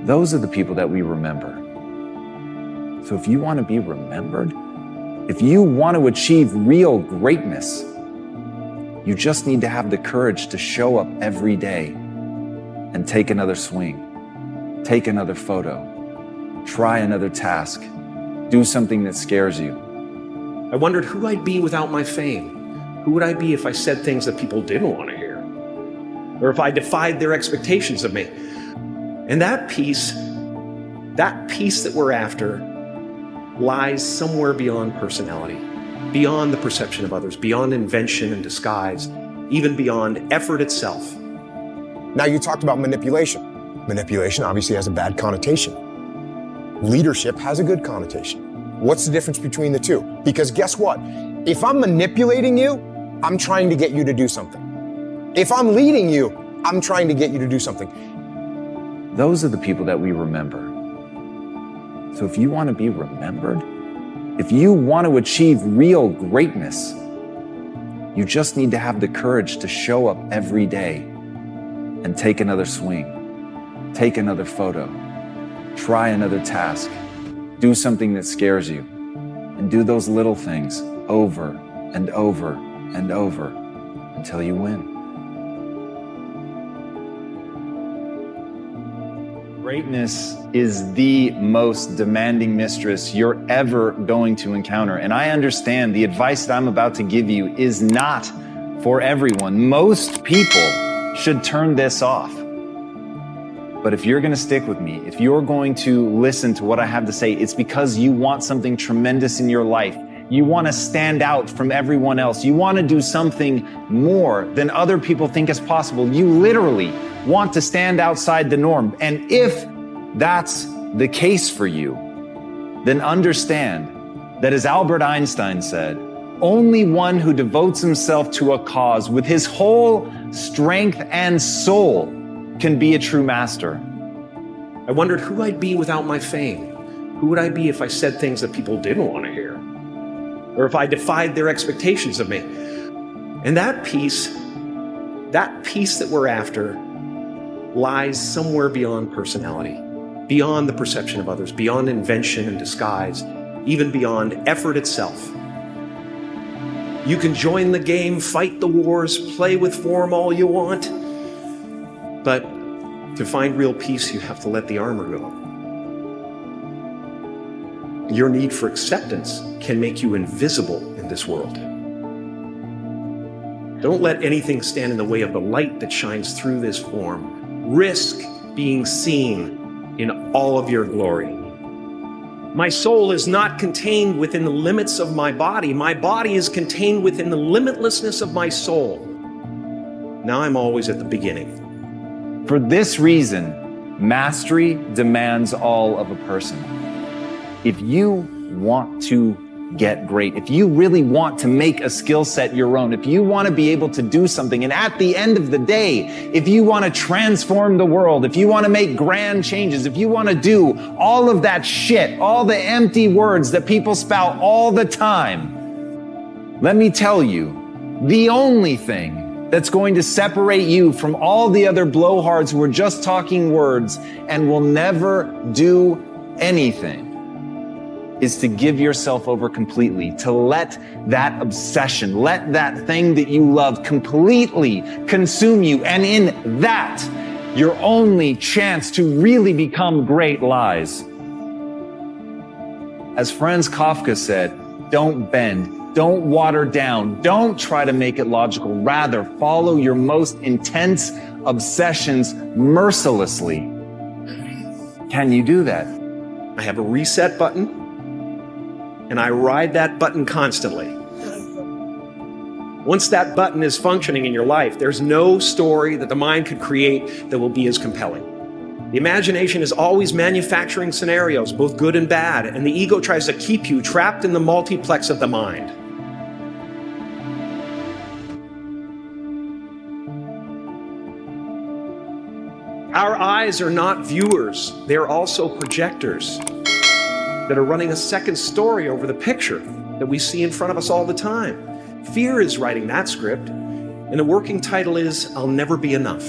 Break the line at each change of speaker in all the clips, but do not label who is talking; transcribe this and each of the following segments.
Those are the people that we remember. So if you want to be remembered, if you want to achieve real greatness, you just need to have the courage to show up every day and take another swing, take another photo, try another task, do something that scares you.
I wondered who I'd be without my fame. Who would I be if I said things that people didn't want to hear? Or if I defied their expectations of me? And that peace that we're after lies somewhere beyond personality, beyond the perception of others, beyond invention and disguise, even beyond effort itself.
Now, you talked about manipulation. Manipulation obviously has a bad connotation. Leadership has a good connotation. What's the difference between the two? Because guess what? If I'm manipulating you, I'm trying to get you to do something. If I'm leading you, I'm trying to get you to do something.
Those are the people that we remember. So if you want to be remembered, if you want to achieve real greatness, you just need to have the courage to show up every day and take another swing, take another photo, try another task, do something that scares you, and do those little things over and over and over until you win. Greatness is the most demanding mistress you're ever going to encounter. And I understand the advice that I'm about to give you is not for everyone. Most people should turn this off. But if you're going to stick with me, if you're going to listen to what I have to say, it's because you want something tremendous in your life. You want to stand out from everyone else. You want to do something more than other people think is possible. You literally want to stand outside the norm. And if that's the case for you, then understand that, as Albert Einstein said, only one who devotes himself to a cause with his whole strength and soul can be a true master.
I wondered who I'd be without my fame. Who would I be if I said things that people didn't want to hear? Or if I defied their expectations of me? And that peace that we're after lies somewhere beyond personality, beyond the perception of others, beyond invention and disguise, even beyond effort itself. You can join the game, fight the wars, play with form all you want, but to find real peace, you have to let the armor go. Your need for acceptance can make you invisible in this world. Don't let anything stand in the way of the light that shines through this form. Risk being seen in all of your glory. My soul is not contained within the limits of my body. My body is contained within the limitlessness of my soul. Now I'm always at the beginning.
For this reason, mastery demands all of a person. If you want to get great, if you really want to make a skill set your own, if you want to be able to do something, and at the end of the day, if you want to transform the world, if you want to make grand changes, if you want to do all of that shit, all the empty words that people spout all the time, let me tell you, the only thing that's going to separate you from all the other blowhards who are just talking words and will never do anything is to give yourself over completely, to let that obsession, let that thing that you love completely consume you. And in that, your only chance to really become great lies. As Franz Kafka said, don't bend, don't water down, don't try to make it logical. Rather, follow your most intense obsessions mercilessly. Can you do that?
I have a reset button, and I ride that button constantly. Once that button is functioning in your life, there's no story that the mind could create that will be as compelling. The imagination is always manufacturing scenarios, both good and bad, and the ego tries to keep you trapped in the multiplex of the mind. Our eyes are not viewers, they're also projectors that are running a second story over the picture that we see in front of us all the time. Fear is writing that script, and the working title is, I'll Never Be Enough.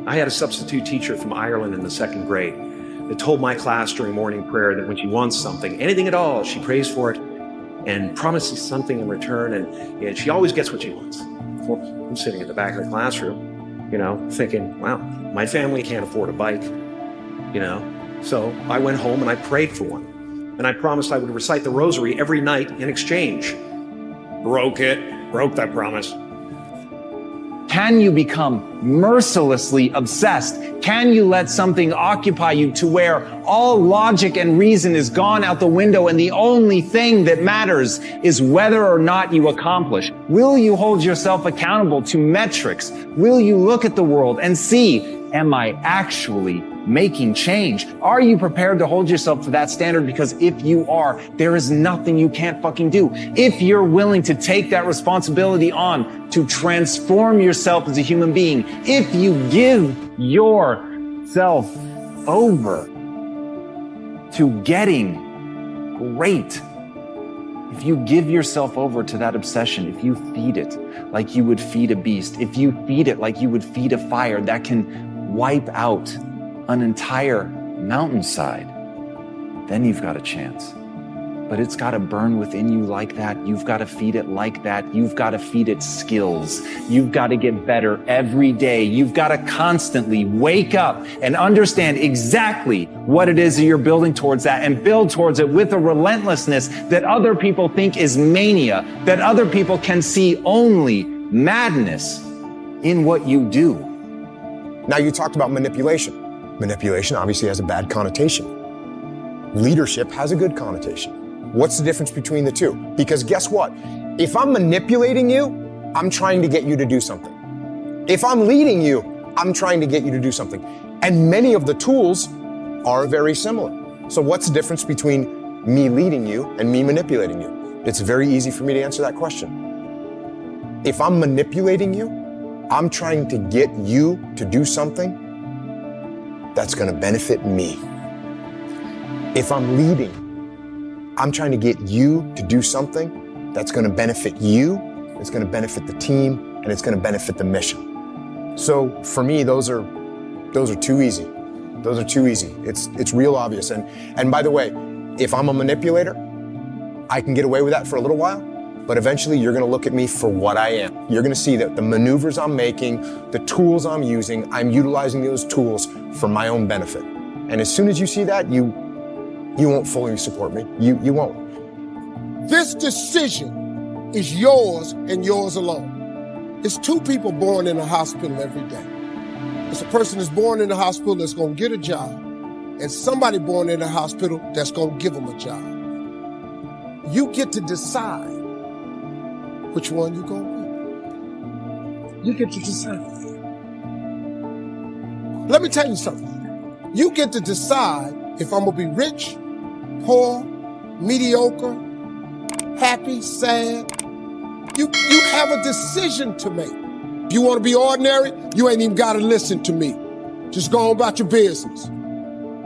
I had a substitute teacher from Ireland in the 2nd grade that told my class during morning prayer that when she wants something, anything at all, she prays for it and promises something in return, and she always gets what she wants. Well, I'm sitting in the back of the classroom, thinking, wow, my family can't afford a bike, So I went home and I prayed for one. And I promised I would recite the rosary every night in exchange. Broke that promise.
Can you become mercilessly obsessed? Can you let something occupy you to where all logic and reason is gone out the window and the only thing that matters is whether or not you accomplish? Will you hold yourself accountable to metrics? Will you look at the world and see, am I actually making change? Are you prepared to hold yourself to that standard? Because if you are, there is nothing you can't fucking do. If you're willing to take that responsibility on to transform yourself as a human being, if you give yourself over to getting great, if you give yourself over to that obsession, if you feed it like you would feed a beast, if you feed it like you would feed a fire that can wipe out an entire mountainside, then you've got a chance. But it's got to burn within you like that. You've got to feed it like that. You've got to feed it skills. You've got to get better every day. You've got to constantly wake up and understand exactly what it is that you're building towards that, and build towards it with a relentlessness that other people think is mania, that other people can see only madness in what you do.
Now, you talked about manipulation. Manipulation obviously has a bad connotation. Leadership has a good connotation. What's the difference between the two? Because guess what? If I'm manipulating you, I'm trying to get you to do something. If I'm leading you, I'm trying to get you to do something. And many of the tools are very similar. So what's the difference between me leading you and me manipulating you? It's very easy for me to answer that question. If I'm manipulating you, I'm trying to get you to do something that's going to benefit me. If I'm leading, I'm trying to get you to do something that's going to benefit you, it's going to benefit the team, and it's going to benefit the mission. So for me, those are too easy. Those are too easy. It's real obvious. And by the way, if I'm a manipulator, I can get away with that for a little while, but eventually you're going to look at me for what I am. You're going to see that the maneuvers I'm making, the tools I'm using, I'm utilizing those tools for my own benefit. And as soon as you see that, you won't fully support me. You won't.
This decision is yours and yours alone. It's 2 people born in a hospital every day. It's a person that's born in a hospital that's going to get a job, and somebody born in a hospital that's going to give them a job. You get to decide which one you're going to be. You get to decide. Let me tell you something. You get to decide if I'm going to be rich, poor, mediocre, happy, sad. You have a decision to make. If you want to be ordinary, you ain't even got to listen to me. Just go on about your business.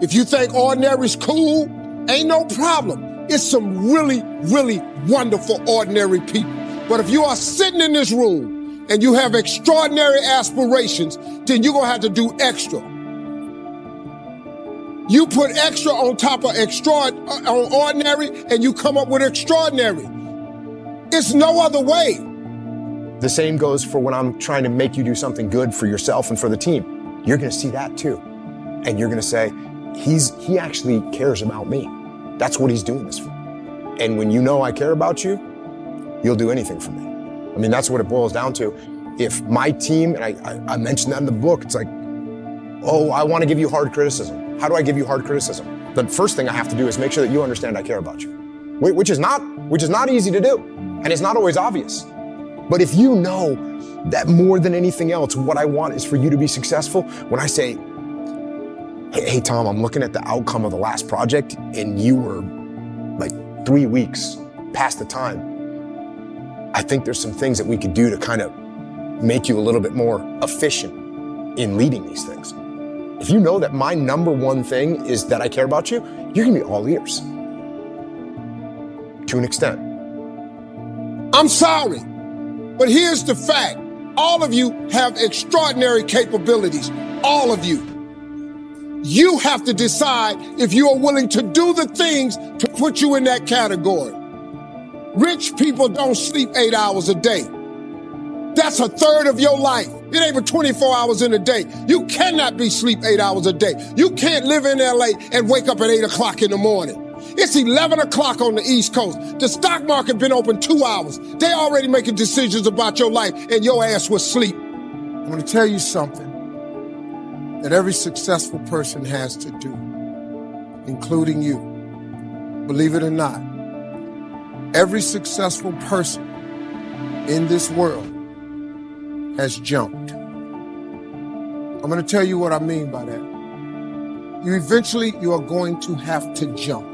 If you think ordinary is cool, ain't no problem. It's some really, really wonderful ordinary people. But if you are sitting in this room and you have extraordinary aspirations, then you're going to have to do extra. You put extra on top of on ordinary, and you come up with extraordinary. It's no other way.
The same goes for when I'm trying to make you do something good for yourself and for the team. You're going to see that too. And you're going to say, he actually cares about me. That's what he's doing this for. And when you know I care about you, you'll do anything for me. I mean, that's what it boils down to. If my team, and I mentioned that in the book, it's like, oh, I want to give you hard criticism. How do I give you hard criticism? The first thing I have to do is make sure that you understand I care about you, which is not easy to do. And it's not always obvious. But if you know that more than anything else, what I want is for you to be successful, when I say, hey, Tom, I'm looking at the outcome of the last project and you were like 3 weeks past the time. I think there's some things that we could do to kind of make you a little bit more efficient in leading these things. If you know that my number one thing is that I care about you, you're gonna be all ears. To an extent.
I'm sorry, but here's the fact. All of you have extraordinary capabilities. All of you. You have to decide if you are willing to do the things to put you in that category. Rich people don't sleep 8 hours a day. That's a third of your life. It ain't but 24 hours in a day. You cannot be sleep 8 hours a day. You can't live in LA and wake up at 8 o'clock in the morning. It's 11 o'clock on the East Coast. The stock market been open 2 hours. They already making decisions about your life and your ass was asleep. I'm gonna tell you something that every successful person has to do, including you. Believe it or not, every successful person in this world has jumped. I'm gonna tell you what I mean by that. You are going to have to jump.